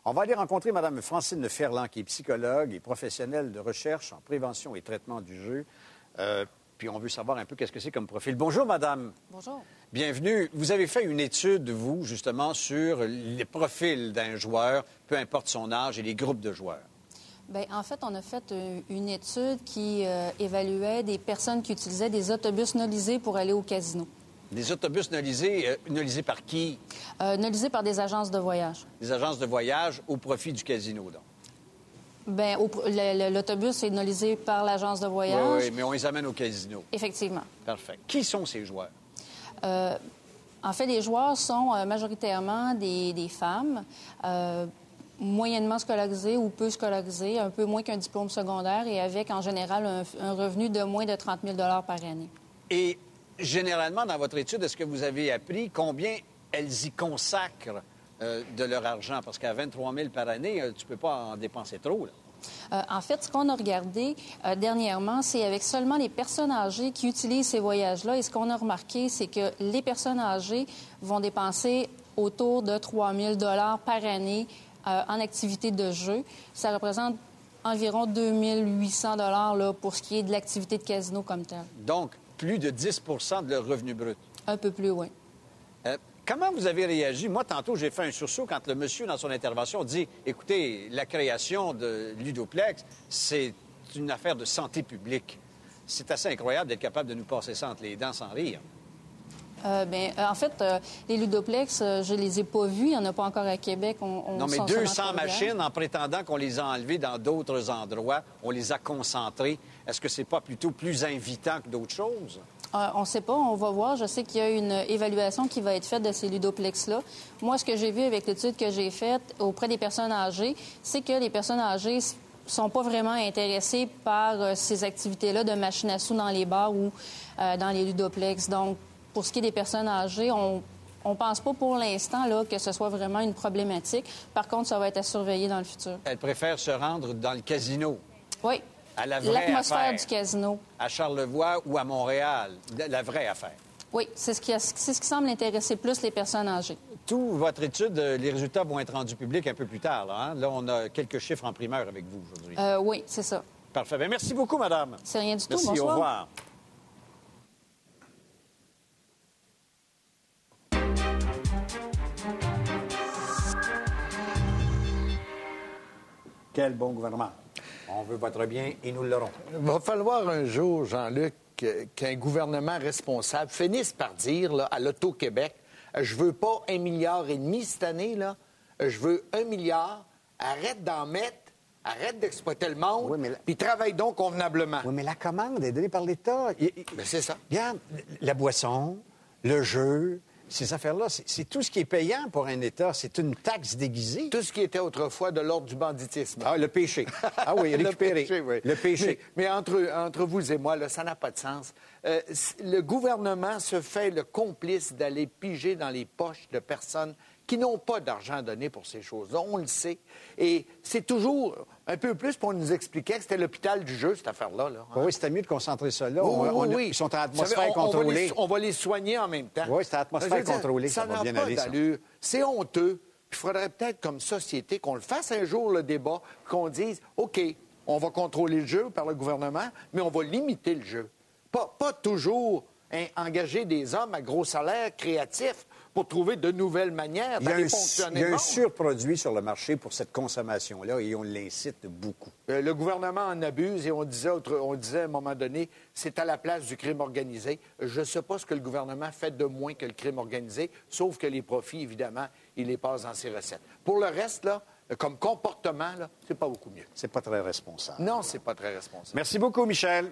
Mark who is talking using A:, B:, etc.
A: On va aller rencontrer Mme Francine Ferland, qui est psychologue et professionnelle de recherche en prévention et traitement du jeu. Puis on veut savoir un peu qu'est-ce que c'est comme profil. Bonjour, madame.
B: Bonjour.
A: Bienvenue. Vous avez fait une étude, vous, justement, sur les profils d'un joueur, peu importe son âge, et les groupes de joueurs.
B: Bien, en fait, on a fait une étude qui évaluait des personnes qui utilisaient des autobus nolisés pour aller au casino.
A: Des autobus nolisés, nolisés par qui?
B: Nolisés par des agences de voyage.
A: Des agences de voyage au profit du casino, donc.
B: Bien, l'autobus est nolisé par l'agence de voyage.
A: Oui, mais on les amène au casino.
B: Effectivement.
A: Parfait. Qui sont ces joueurs?
B: En fait, les joueurs sont majoritairement des femmes, moyennement scolarisées ou peu scolarisées, un peu moins qu'un diplôme secondaire et avec, en général, un revenu de moins de 30 000 par année.
A: Et généralement, dans votre étude, est-ce que vous avez appris combien elles y consacrent de leur argent? Parce qu'à 23 000 par année, tu ne peux pas en dépenser trop, là.
B: En fait, ce qu'on a regardé dernièrement, c'est avec seulement les personnes âgées qui utilisent ces voyages-là. Et ce qu'on a remarqué, c'est que les personnes âgées vont dépenser autour de 3 000 par année en activité de jeu. Ça représente environ 2 800 là, pour ce qui est de l'activité de casino comme telle.
A: Donc, plus de 10 de leur revenu brut.
B: Un peu plus, oui.
A: Comment vous avez réagi? Moi, tantôt, j'ai fait un sursaut quand le monsieur, dans son intervention, dit « Écoutez, la création de Ludoplex, c'est une affaire de santé publique. » C'est assez incroyable d'être capable de nous passer ça entre les dents sans rire.
B: En fait, les Ludoplex, je les ai pas vus. Il n'y en a pas encore à Québec.
A: Non, mais 200 machines, en prétendant qu'on les a enlevées dans d'autres endroits, on les a concentrées. Est-ce que c'est pas plutôt plus invitant que d'autres choses?
B: On ne sait pas, on va voir. Je sais qu'il y a une évaluation qui va être faite de ces ludoplex-là. Moi, ce que j'ai vu avec l'étude que j'ai faite auprès des personnes âgées, c'est que les personnes âgées sont pas vraiment intéressées par ces activités-là de machines à sous dans les bars ou dans les ludoplex. Donc, pour ce qui est des personnes âgées, on pense pas pour l'instant là, que ce soit vraiment une problématique. Par contre, ça va être à surveiller dans le futur.
A: Elles préfèrent se rendre dans le casino.
B: Oui.
A: À la vraie
B: l'atmosphère
A: affaire.
B: Du casino.
A: À Charlevoix ou à Montréal. La vraie affaire.
B: Oui, c'est ce qui semble intéresser plus les personnes âgées.
A: Tout votre étude, les résultats vont être rendus publics un peu plus tard. Là, hein? Là, on a quelques chiffres en primeur avec vous aujourd'hui.
B: Oui, c'est ça.
A: Parfait. Bien, merci beaucoup, madame.
B: C'est rien du tout.
A: Merci,
B: Bonsoir.
A: Au revoir. Quel bon gouvernement. On veut votre bien et nous l'aurons.
C: Il va falloir un jour, Jean-Luc, qu'un gouvernement responsable finisse par dire là, à l'Auto-Québec, je veux pas 1,5 milliard cette année, là. Je veux 1 milliard. Arrête d'en mettre. Arrête d'exploiter le monde.
A: Oui,
C: puis travaille donc convenablement.
A: Oui, mais la commande est donnée par l'État.
C: Ben, c'est ça.
A: Regarde, la boisson, le jeu, ces affaires-là, c'est tout ce qui est payant pour un État. C'est une taxe déguisée.
C: Tout ce qui était autrefois de l'ordre du banditisme.
A: Ah, le péché. Ah oui, récupéré.
C: Le péché, oui.
A: Le péché.
C: Mais entre vous et moi, là, ça n'a pas de sens. Le gouvernement se fait le complice d'aller piger dans les poches de personnes qui n'ont pas d'argent à donner pour ces choses-là. On le sait. Et c'est toujours un peu plus pour nous expliquer que c'était l'hôpital du jeu, cette affaire-là. Là, hein?
A: Oui, c'était mieux de concentrer ça là.
C: Oui.
A: Ils sont en atmosphère contrôlée.
C: On va les soigner en même temps.
A: Oui, c'est en atmosphère contrôlée. Ça va bien aller, ça.
C: C'est honteux. Puis il faudrait peut-être, comme société, qu'on le fasse un jour, le débat, qu'on dise, OK, on va contrôler le jeu par le gouvernement, mais on va limiter le jeu. Pas toujours engager des hommes à gros salaires créatifs pour trouver de nouvelles manières d'aller fonctionner.
A: Il y a un surproduit sur le marché pour cette consommation-là et on l'incite beaucoup.
C: Le gouvernement en abuse et on disait à un moment donné, c'est à la place du crime organisé. Je ne sais pas ce que le gouvernement fait de moins que le crime organisé, sauf que les profits, évidemment, il les passe dans ses recettes. Pour le reste, là, comme comportement, là, c'est pas beaucoup mieux.
A: C'est pas très responsable.
C: Non, c'est pas très responsable.
A: Merci beaucoup, Michel.